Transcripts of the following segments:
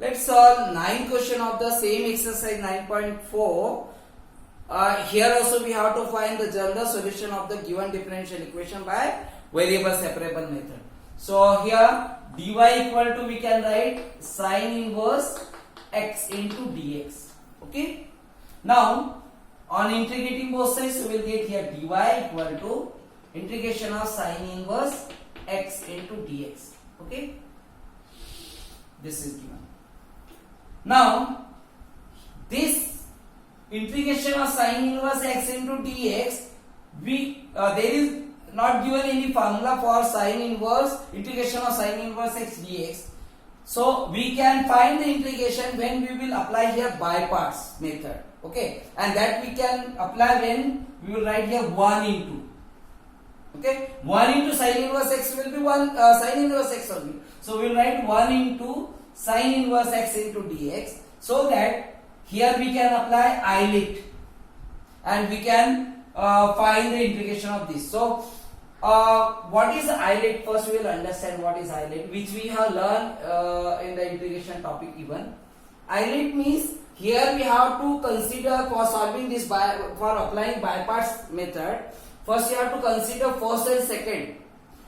Let's solve 9 question of the same exercise 9.4. Here also we have to find the general solution of the given differential equation by variable separable method. So here dy equal to, we can write sin inverse x into dx. Okay. Now on integrating both sides, we will get here dy equal to integration of sin inverse x into dx. Okay. This is given. Now this integration of sin inverse x into dx, there is not given any formula for sin inverse integration of sin inverse x dx. So we can find the integration when we will apply here by parts method. Okay, and that we can apply when we will write here 1 into. Okay, 1 into sin inverse x will be 1 sin inverse x only. So we will write 1 into sin inverse x into dx, so that here we can apply ilit and we can find the integration of this. So what is ilit? First we will understand what is ilit, which we have learned in the integration topic even. Ilit means here we have to consider for solving this for applying by parts method. First you have to consider first and second.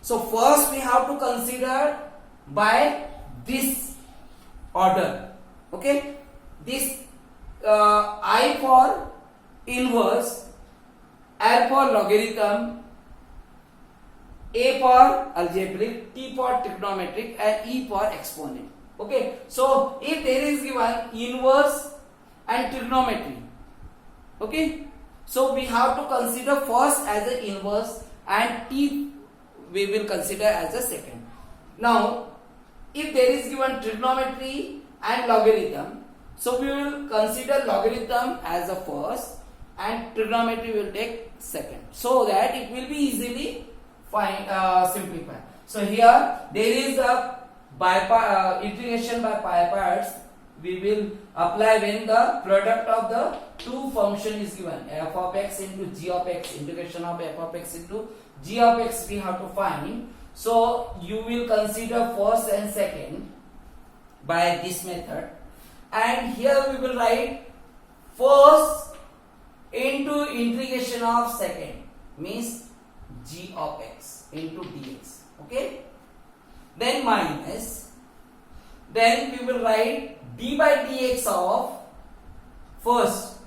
So first we have to consider by this order. Okay, this I for inverse, L for logarithm, A for algebraic, T for trigonometric, and E for exponent. Okay, so if there is given inverse and trigonometry, okay, so we have to consider first as an inverse and T we will consider as a second. Now if there is given trigonometry and logarithm, so we will consider logarithm as the first and trigonometry will take second, so that it will be easily simplified. So here there is a integration by parts we will apply when the product of the two function is given, f of x into g of x, integration of f of x into g of x we have to find. So you will consider first and second by this method, and here we will write first into integration of second, means g of x into dx. Okay, then minus, then we will write d by dx of first.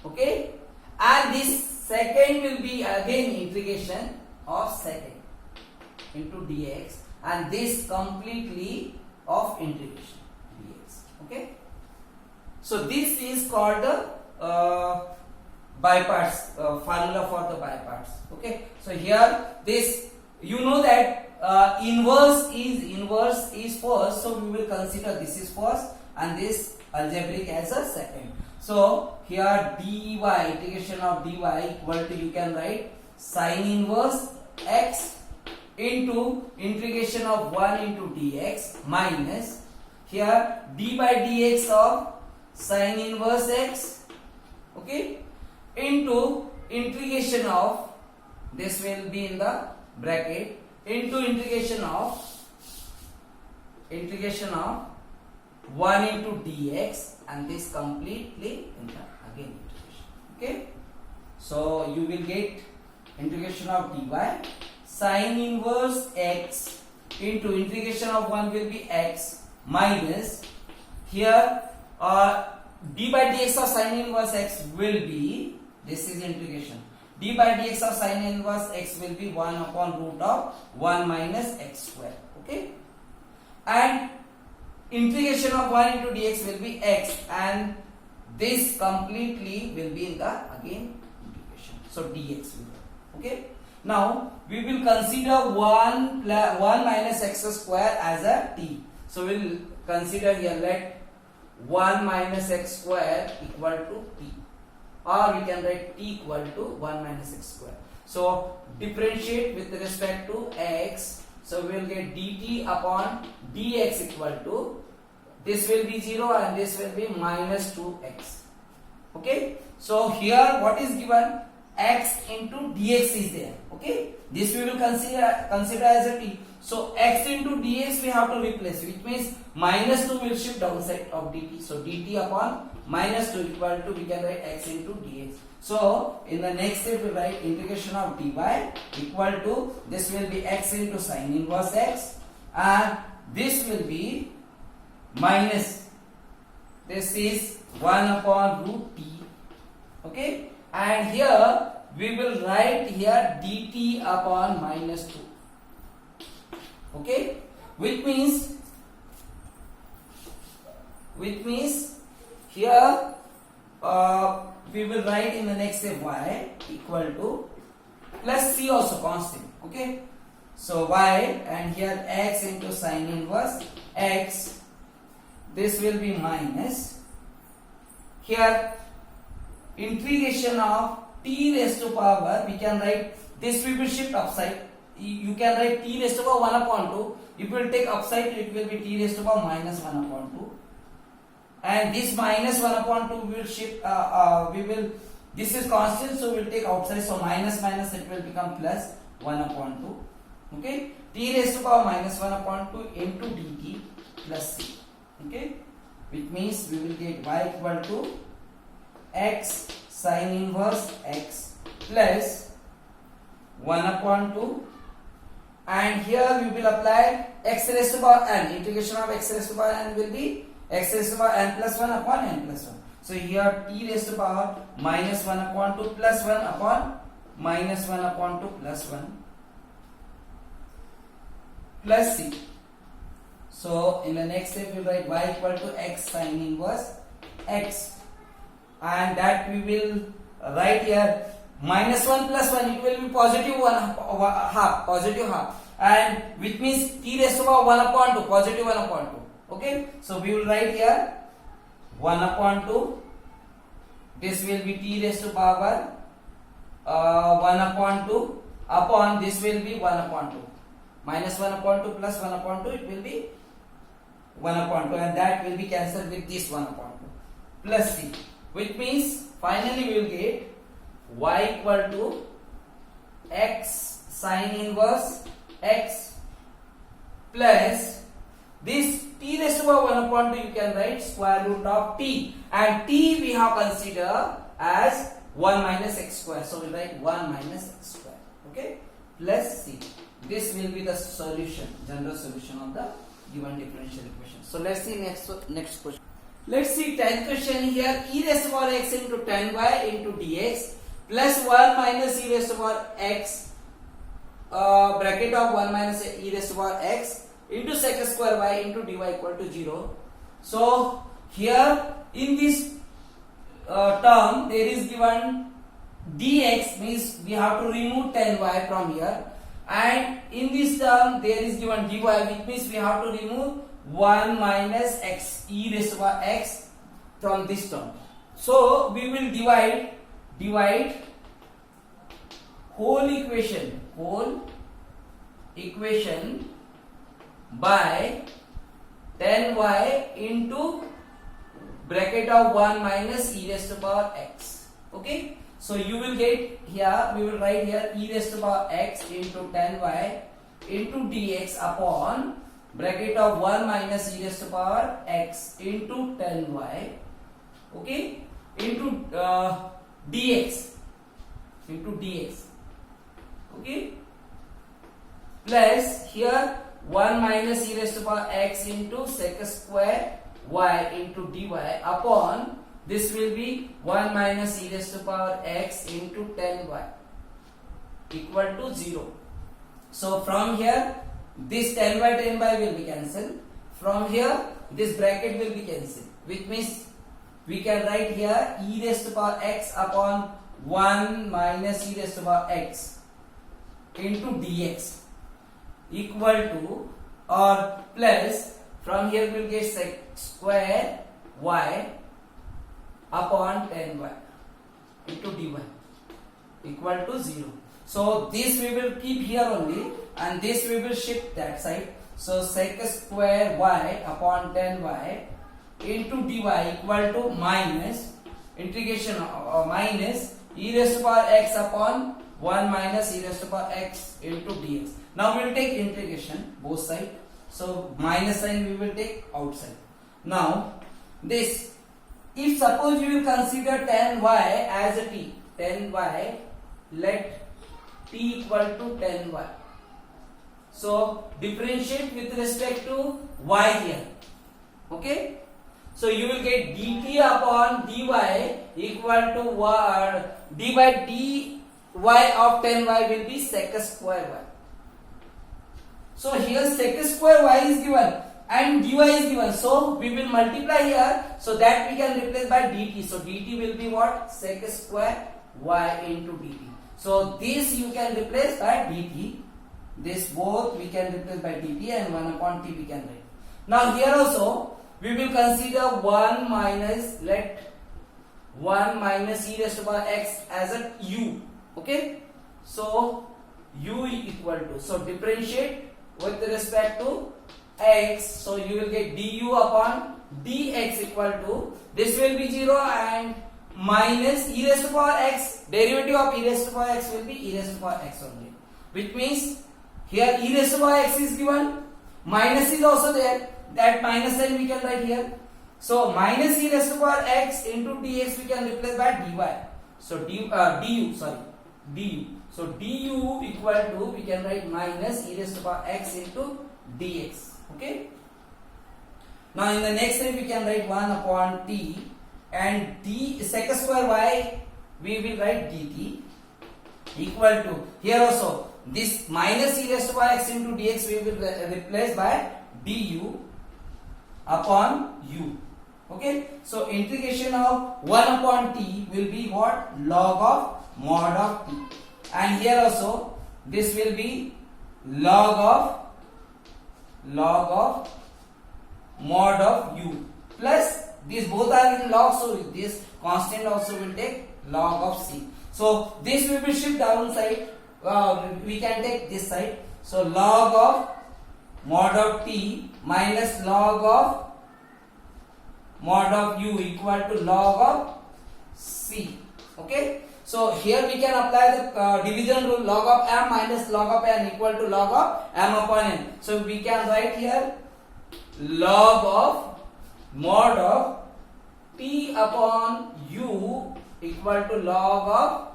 Okay, and this second will be again integration of second into dx, and this completely of integration dx. Okay, so this is called the by parts formula for the by parts. Okay, so here this, you know that inverse is first, so we will consider this is first and this algebraic as a second. So here dy, integration of dy equal to, you can write sin inverse x into integration of 1 into dx minus here d by dx of sin inverse x, okay, into integration of, this will be in the bracket, into integration of 1 into dx, and this completely in the again integration. Okay, so you will get integration of dy sin inverse x into integration of 1 will be x minus here d by dx of sin inverse x will be, this is integration, d by dx of sin inverse x will be 1 upon root of 1 minus x square. Okay, and integration of 1 into dx will be x, and this completely will be in the again integration, so dx will be. Okay, now we will consider 1 minus x square as a t. So we will consider here, let 1 minus x square equal to t, or we can write t equal to 1 minus x square. So differentiate with respect to x, so we will get dt upon dx equal to, this will be 0 and this will be minus 2x. Okay, so here what is given, x into dx is there. Okay, this we will consider as a t. So x into dx we have to replace, which means minus 2 will shift downside of dt. So dt upon minus 2 equal to, we can write x into dx. So in the next step we write integration of dy equal to, this will be x into sine inverse x, and this will be minus, this is 1 upon root t. Okay, and here we will write here dt upon minus 2. Okay, which means here we will write in the next step y equal to plus c also constant. Okay, so y, and here x into sine inverse x, this will be minus, here integration of t raised to power, we can write, this we will shift upside, you can write t raised to power 1 upon 2, if you will take upside it will be t raised to power minus 1 upon 2, and this minus 1 upon 2 will shift, this is constant, so we will take outside, so minus minus it will become plus 1 upon 2. Okay, t raised to power minus 1 upon 2 into dt plus c. Okay, which means we will get y equal to x sine inverse x plus 1 upon 2, and here we will apply x raised to power n, integration of x raised to power n will be x raised to power n plus 1 upon n plus 1. So here t raised to power minus 1 upon 2 plus 1 upon minus 1 upon 2 plus 1 plus c. So in the next step we will write y equal to x sine inverse x, and that we will write here minus 1 plus 1, it will be positive 1 half, positive half, and which means t raised to power 1 upon 2, positive 1 upon 2. Okay, so we will write here 1 upon 2, this will be t raised to power 1 upon 2 upon, this will be 1 upon 2, minus 1 upon 2 plus 1 upon 2, it will be 1 upon 2, and that will be cancelled with this 1 upon 2 plus c, which means finally we will get y equal to x sine inverse x plus this t raised to power 1 upon 2, you can write square root of t, and t we have considered as 1 minus x square, so we write 1 minus x square. Okay, plus c. This will be the solution, general solution of the given differential equation. So let's see next question. Let's see 10th question here, e raised to power x into 10y into dx plus 1 minus e raised to power x, bracket of 1 minus e raised to power x into sec square y into dy equal to 0. So here in this term there is given dx, means we have to remove 10y from here, and in this term there is given dy, which means we have to remove 1 minus x e raised to power x from this term. So we will divide whole equation by 10y into bracket of 1 minus e raised to power x. Okay, so you will get here, we will write here e raised to power x into 10y into dx upon bracket of 1 minus e raised to power x into 10y, okay, into dx, okay, plus here 1 minus e raised to power x into sec square y into dy upon, this will be 1 minus e raised to power x into 10y equal to 0. So from here this 10 by will be cancelled, from here this bracket will be cancelled, which means we can write here e raised to power x upon 1 minus e raised to power x into dx equal to, or plus, from here we will get sec square y upon 10y into dy equal to 0. So this we will keep here only, and this we will shift that side. So sec square y upon 10y into dy equal to minus integration minus e raised to power x upon 1 minus e raised to power x into dx. Now we will take integration both side. So minus sign we will take outside. Now this, if suppose you will consider tan y as a t, tan y, let t equal to tan y. So differentiate with respect to y here. Okay. So you will get dt upon dy equal to y, d by dy of tan y will be sec square y. So here sec square y is given and dy is given. So we will multiply here so that we can replace by dt. So dt will be what? Sec square y into dt. So this you can replace by dt. This both we can replace by dt and 1 upon t we can write. Now here also we will consider 1 minus, let 1 minus e raised to power x as a u. Okay. So u equal to, so differentiate with respect to x, so you will get du upon dx equal to, this will be 0 and minus e raised to power x, derivative of e raised to power x will be e raised to power x only, which means here e raised to power x is given, minus is also there, that minus sign we can write here. So minus e raised to power x into dx we can replace by dy. So du. So du equal to, we can write minus e raised to power x into dx. Okay. Now in the next step we can write 1 upon t and d sec square y we will write dt equal to, here also this minus e raised to power x into dx we will replace by du upon u. Okay. So integration of 1 upon t will be what? Log of mod of t. And here also this will be log of mod of u plus, these both are in log, so this constant also will take log of c. So this will be shift downside, we can take this side. So log of mod of t minus log of mod of u equal to log of c. Okay. So here we can apply the division rule, log of m minus log of n equal to log of m upon n. So we can write here log of mod of t upon u equal to log of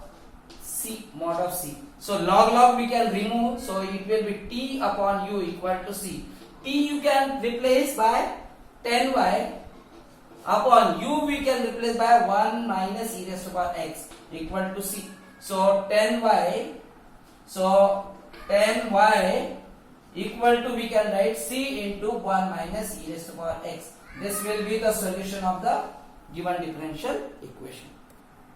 c, mod of c. So log we can remove, so it will be t upon u equal to c. T you can replace by tan y, upon u we can replace by 1 minus e raised to power x equal to c. So tan y equal to, we can write c into 1 minus e raised to power x. This will be the solution of the given differential equation.